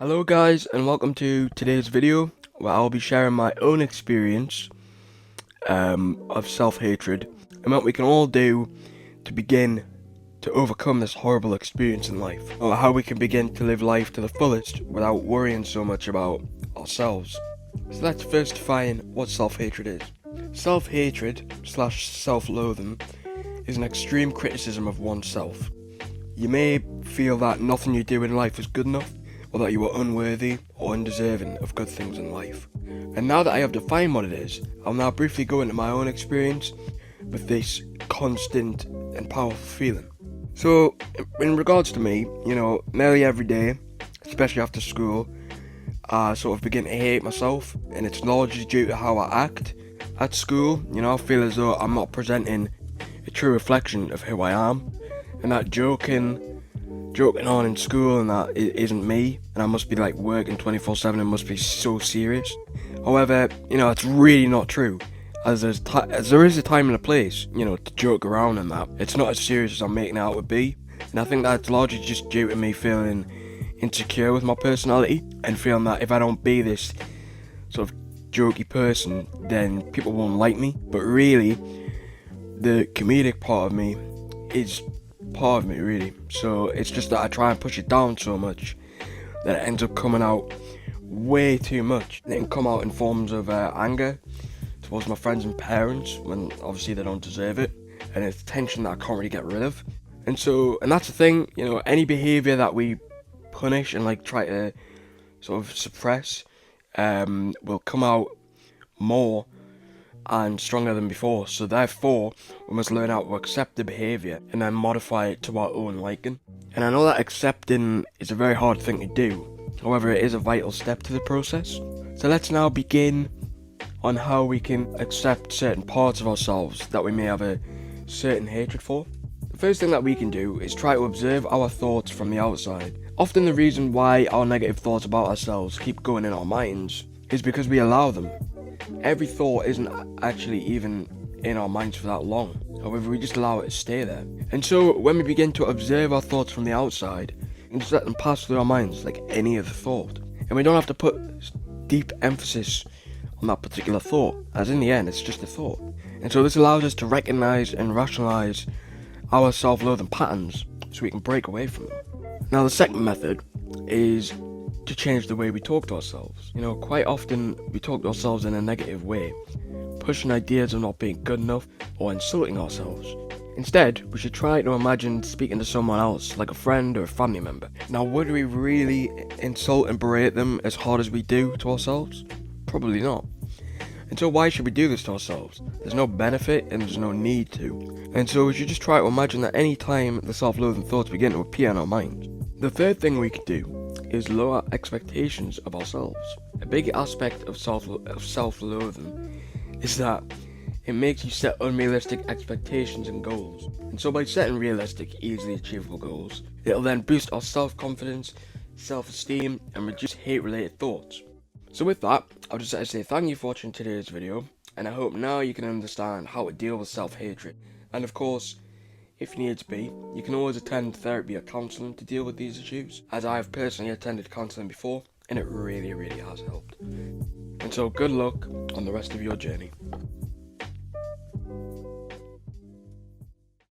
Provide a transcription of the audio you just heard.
Hello guys, and welcome to today's video where I'll be sharing my own experience of self-hatred and what we can all do to begin to overcome this horrible experience in life, or how we can begin to live life to the fullest without worrying so much about ourselves. So let's first define what self-hatred is. Self-hatred slash self-loathing is an extreme criticism of oneself. You may feel that nothing you do in life is good enough, or that you are unworthy or undeserving of good things in life. And now that I have defined what it is, I'll now briefly go into my own experience with this constant and powerful feeling. So, in regards to me, nearly every day, especially after school, I sort of begin to hate myself, and it's largely due to how I act at school. I feel as though I'm not presenting a true reflection of who I am, and that joking on in school and that it isn't me, and I must be like working 24/7 and must be so serious. However, it's really not true, as there is a time and a place, to joke around and that. It's not as serious as I'm making it out to be, and I think that's largely just due to me feeling insecure with my personality and feeling that if I don't be this sort of jokey person, then people won't like me. But really, the comedic part of me is part of me, really. So it's just that I try and push it down so much that it ends up coming out way too much. And it can come out in forms of anger towards my friends and parents when obviously they don't deserve it, and it's tension that I can't really get rid of. And that's the thing, any behaviour that we punish and try to sort of suppress will come out more and stronger than before. So therefore, we must learn how to accept the behaviour and then modify it to our own liking. And I know that accepting is a very hard thing to do, however it is a vital step to the process. So let's now begin on how we can accept certain parts of ourselves that we may have a certain hatred for. The first thing that we can do is try to observe our thoughts from the outside. Often the reason why our negative thoughts about ourselves keep going in our minds is because we allow them. Every thought isn't actually even in our minds for that long. However, we just allow it to stay there. And so when we begin to observe our thoughts from the outside, and just let them pass through our minds like any other thought. And we don't have to put deep emphasis on that particular thought, as in the end, it's just a thought. And so this allows us to recognize and rationalize our self-loathing patterns so we can break away from them. Now, the second method is to change the way we talk to ourselves. Quite often we talk to ourselves in a negative way, pushing ideas of not being good enough or insulting ourselves. Instead, we should try to imagine speaking to someone else, like a friend or a family member. Now, would we really insult and berate them as hard as we do to ourselves? Probably not. And so why should we do this to ourselves? There's no benefit and there's no need to. And so we should just try to imagine that any time the self-loathing thoughts begin to appear in our minds. The third thing we could do is lower expectations of ourselves. A big aspect of self-loathing is that it makes you set unrealistic expectations and goals. And so by setting realistic, easily achievable goals, it'll then boost our self-confidence, self-esteem, and reduce hate-related thoughts. So with that, I'll just like to say thank you for watching today's video, and I hope now you can understand how to deal with self-hatred. And of course, if you need to be, you can always attend therapy or counselling to deal with these issues, as I have personally attended counselling before, and it really has helped. And so good luck on the rest of your journey.